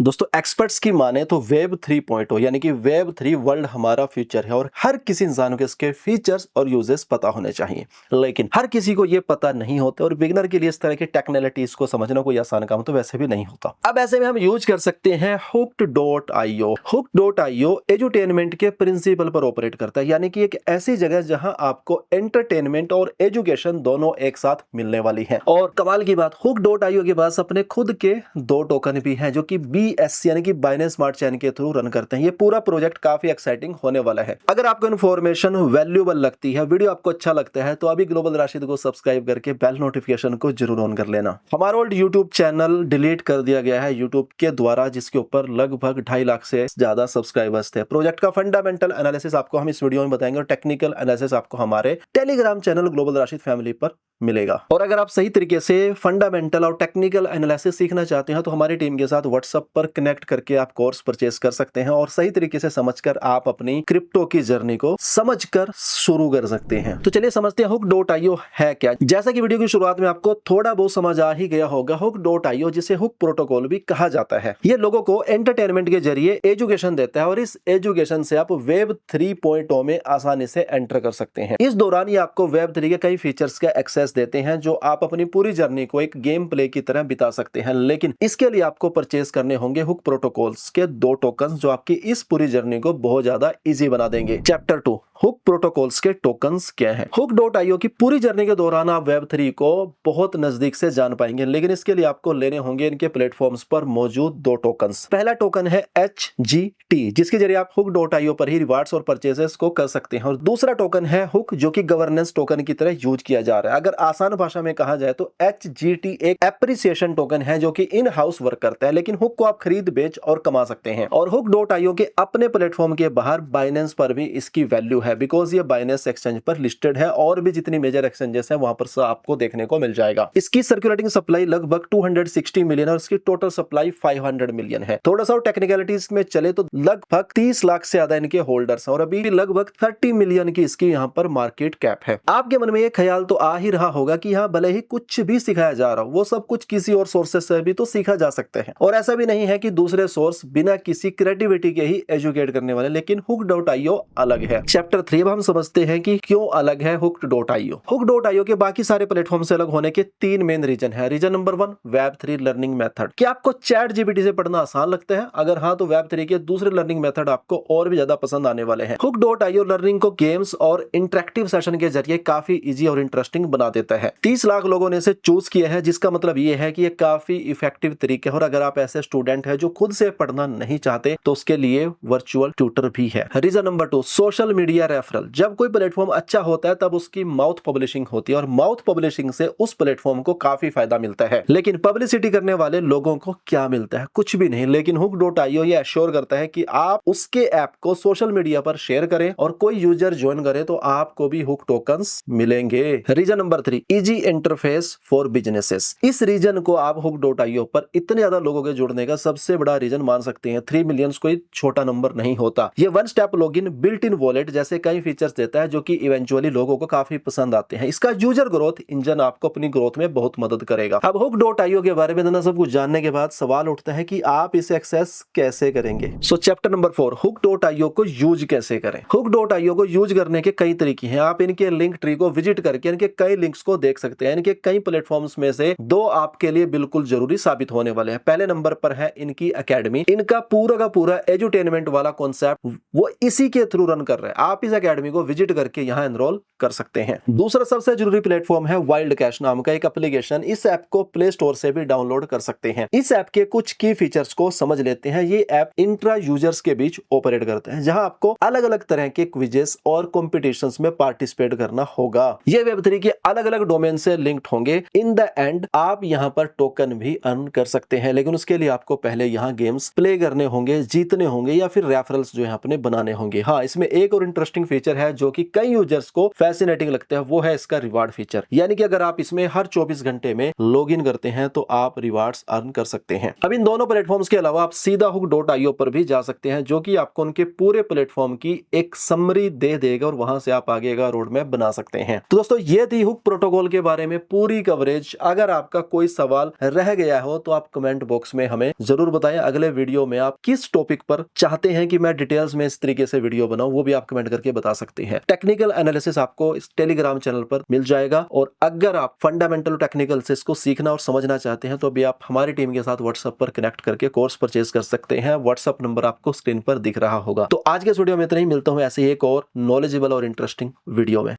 दोस्तों एक्सपर्ट्स की माने तो वेब 3.0 यानी कि वेब 3 वर्ल्ड हमारा फ्यूचर है और हर किसी इंसान को इसके फीचर्स और यूजेस पता होने चाहिए। लेकिन हर किसी को ये पता नहीं होते और बिगनर के लिए इस तरह की टेक्नोलॉजीज को समझना कोई आसान काम तो वैसे भी नहीं होता। अब ऐसे में हम यूज कर सकते हैं hooked.io। hooked.io एजुटेनमेंट के प्रिंसिपल पर ऑपरेट करता है, यानी कि एक ऐसी जगह जहां आपको एंटरटेनमेंट और एजुकेशन दोनों एक साथ मिलने वाली है। और कमाल की बात, hooked.io के पास अपने खुद के 2 टोकन भी हैं जो कि BSC यानी कि बाइनेंस स्मार्ट चेन के थ्रू रन करते हैं। ये पूरा प्रोजेक्ट काफी एक्साइटिंग होने वाला है। अगर आपको इन्फॉर्मेशन वैल्यूएबल लगती है, वीडियो आपको अच्छा लगता है, तो अभी ग्लोबल राशिद को सब्सक्राइब करके बेल नोटिफिकेशन को जरूर ऑन कर लेना। हमारा ओल्ड यूट्यूब चैनल डिलीट कर दिया गया है यूट्यूब के द्वारा, जिसके ऊपर लगभग 2.5 लाख से ज्यादा सब्सक्राइबर्स थे। प्रोजेक्ट का फंडामेंटल एनालिसिस आपको हम इस वीडियो में बताएंगे और टेक्निकल एनालिसिस आपको हमारे Telegram channel global Rashid family पर मिलेगा। और अगर आप सही तरीके से फंडामेंटल और टेक्निकल एनालिसिस सीखना चाहते हैं तो हमारी टीम के साथ व्हाट्सएप पर कनेक्ट करके आप कोर्स परचेस कर सकते हैं और सही तरीके से समझकर आप अपनी क्रिप्टो की जर्नी को समझकर शुरू कर सकते हैं। तो चलिए समझते हैं hook.io है क्या। जैसा कि वीडियो की शुरुआत में आपको थोड़ा बहुत समझ आ ही गया होगा, hook.io जिसे हुक प्रोटोकॉल भी कहा जाता है, ये लोगों को एंटरटेनमेंट के जरिए एजुकेशन देता है और इस एजुकेशन से आप वेब 3.0 में आसानी से एंटर कर सकते हैं। इस दौरान ये आपको वेब 3 के कई फीचर्स का एक्सेस देते हैं जो आप अपनी पूरी जर्नी को एक गेम प्ले की तरह बिता सकते हैं। लेकिन इसके लिए आपको परचेस करने होंगे हुक प्रोटोकॉल्स के 2 टोकन जो आपकी इस पूरी जर्नी को बहुत ज्यादा इजी बना देंगे। चैप्टर 2 हुक प्रोटोकॉल्स के टोकन्स क्या हैं। hook.io की पूरी जर्नी के दौरान आप वेब 3 को बहुत नजदीक से जान पाएंगे, लेकिन इसके लिए आपको लेने होंगे इनके प्लेटफॉर्म्स पर मौजूद 2 टोकन्स। पहला टोकन है HGT, जिसके जरिए आप hook.io पर ही रिवार्ड्स और परचेजेस को कर सकते हैं, और दूसरा टोकन है हुक जो कि गवर्नेंस टोकन की तरह यूज किया जा रहा है। अगर आसान भाषा में कहा जाए तो HGT एक एप्रिसिएशन टोकन है जो कि इन हाउस वर्क करता है, लेकिन हुक को आप खरीद बेच और कमा सकते हैं। और hook.io के अपने प्लेटफॉर्म के बाहर बाइनेंस पर भी इसकी वैल्यू है, बिकॉज ये बाइनेंस एक्सचेंज पर लिस्टेड है और भी जितनी मेजर एक्सचेंजेस हैं वहां पर आपको देखने को मिल जाएगा। इसकी सर्कुलेटिंग सप्लाई लगभग 260 मिलियन और इसकी टोटल सप्लाई 500 मिलियन है। थोड़ा सा टेक्निकलिटीज में चले तो लगभग 30 लाख से ज्यादा इनके होल्डर्स हैं और अभी लगभग 30 मिलियन की इसकी यहाँ पर मार्केट कैप है। आपके मन में ये ख्याल तो आ ही रहा होगा कि यहाँ भले ही कुछ भी सिखाया जा रहा हो, वो सब कुछ किसी और सोर्सेस से भी तो सीखा जा सकते हैं, और ऐसा भी नहीं है कि दूसरे सोर्स बिना किसी क्रिएटिविटी के ही एजुकेट करने वाले। लेकिन hook.io अलग है। चैप्टर 3 हम समझते हैं कि क्यों अलग है hook.io। hook.io के बाकी सारे प्लेटफॉर्म से अलग होने के 3 मेन रीजन है। Reason number 1, web 3 learning method. क्या आपको चैट जीपीटी से पढ़ना आसान लगता है? अगर हाँ तो वेब 3 के दूसरे लर्निंग मेथड आपको और भी ज्यादा पसंद आने वाले हैं। hook.io लर्निंग को गेम्स और इंटरेक्टिव सेशन के जरिए काफी इजी और इंटरेस्टिंग बना देता है। 30 लाख लोगों ने इसे चूज किया है, जिसका मतलब ये है कि ये काफी इफेक्टिव तरीके है। और अगर आप ऐसे स्टूडेंट है जो खुद से पढ़ना नहीं चाहते तो उसके लिए वर्चुअल ट्यूटर भी है। Reason number 2, social media referral. जब कोई प्लेटफॉर्म अच्छा होता है तब उसकी माउथ पब्लिशिंग होती है और माउथ पब्लिशिंग से उस प्लेटफॉर्म को काफी फायदा मिलता है। लेकिन पब्लिसिटी करने वाले लोगों को क्या मिलता है? कुछ भी नहीं। लेकिन hook.io ये एश्योर करता है कि आप उसके ऐप को सोशल मीडिया पर शेयर करें और कोई यूजर ज्वाइन करे तो आपको भी हुक टोकन्स मिलेंगे। Reason number 3, easy interface for businesses. इस रीजन को आप hook.io पर इतने ज्यादा लोगों के जुड़ने का सबसे बड़ा रीजन मान सकते हैं। 3 मिलियन कोई छोटा नंबर नहीं होता। ये 1 step login, built in wallet जैसे कई फीचर्स देता है जो कि इवेंचुअली लोगों को काफी पसंद आते हैं। इसका यूजर ग्रोथ इंजन आपको अपनी ग्रोथ में बहुत मदद करेगा। अब hook.io के बारे में इतना सब कुछ जानने के बाद सवाल उठता है कि आप इसे एक्सेस कैसे करेंगे। सो चैप्टर नंबर 4, hook.io को यूज कैसे करें। hook.io को यूज करने के कई तरीके हैं। आप इनके लिंक ट्री को विजिट करके इनके कई लिंक्स को देख सकते हैं। इनके कई प्लेटफॉर्म्स में से 2 आपके लिए बिल्कुल जरूरी साबित होने वाले हैं। पहले नंबर पर है इनकी एकेडमी। इनका पूरा का पूरा एजुटेनमेंट वाला कॉन्सेप्ट वो इसी के थ्रू रन कर रहे हैं। आप इस एकेडमी को विजिट करके यहाँ एनरोल कर सकते हैं। दूसरा सबसे जरूरी प्लेटफॉर्म है वाइल्ड कैश नाम का एक एप्लीकेशन। इस ऐप को प्ले स्टोर से भी डाउनलोड कर सकते हैं। इस ऐप के कुछ की फीचर्स को समझ लेते हैं। ये ऐप इंट्रा यूजर्स के बीच ऑपरेट करते हैं, जहां आपको अलग अलग तरह के क्विजेस और कॉम्पिटिशंस में पार्टिसिपेट करना होगा। ये वेब 3 के अलग अलग डोमेन से लिंक्ड होंगे। इन द एंड आप यहाँ पर टोकन भी अर्न कर सकते हैं, लेकिन उसके लिए आपको पहले यहाँ गेम्स प्ले करने होंगे, जीतने होंगे या फिर रेफरल्स जो है अपने बनाने होंगे। हाँ, इसमें एक और इंटरेस्टिंग इंटरेस्टिंग फीचर है जो कि कई यूजर्स को फैसिनेटिंग लगता है, वो है इसका रिवार्ड फीचर। यानी कि अगर आप इसमें हर 24 घंटे में लॉग इन करते हैं तो आप रिवार्ड्स अर्न कर सकते हैं। अब इन दोनों प्लेटफॉर्म्स के अलावा आप सीधा hook.io पर भी जा सकते हैं, जो कि आपको उनके पूरे प्लेटफॉर्म की एक समरी दे देगा और वहां से आप आगे का रोड मैप बना सकते हैं। तो दोस्तों ये थी हुक प्रोटोकॉल के बारे में पूरी कवरेज। अगर आपका कोई सवाल रह गया हो तो आप कमेंट बॉक्स में हमें जरूर बताएं। अगले वीडियो में आप किस टॉपिक पर चाहते हैं कि मैं डिटेल्स में इस तरीके से वीडियो बनाऊं, वो भी आप कमेंट करके बता सकते हैं। टेक्निकल एनालिसिस आपको इस टेलीग्राम चैनल पर मिल जाएगा, और अगर आप फंडामेंटल टेक्निकल से इसको सीखना और समझना चाहते हैं तो अभी आप हमारी टीम के साथ व्हाट्सएप पर कनेक्ट करके कोर्स परचेज कर सकते हैं। व्हाट्सएप नंबर आपको स्क्रीन पर दिख रहा होगा। तो आज के वीडियो में इतना ही, मिलता हूं ऐसे ही एक और नॉलेजेबल और इंटरेस्टिंग वीडियो में।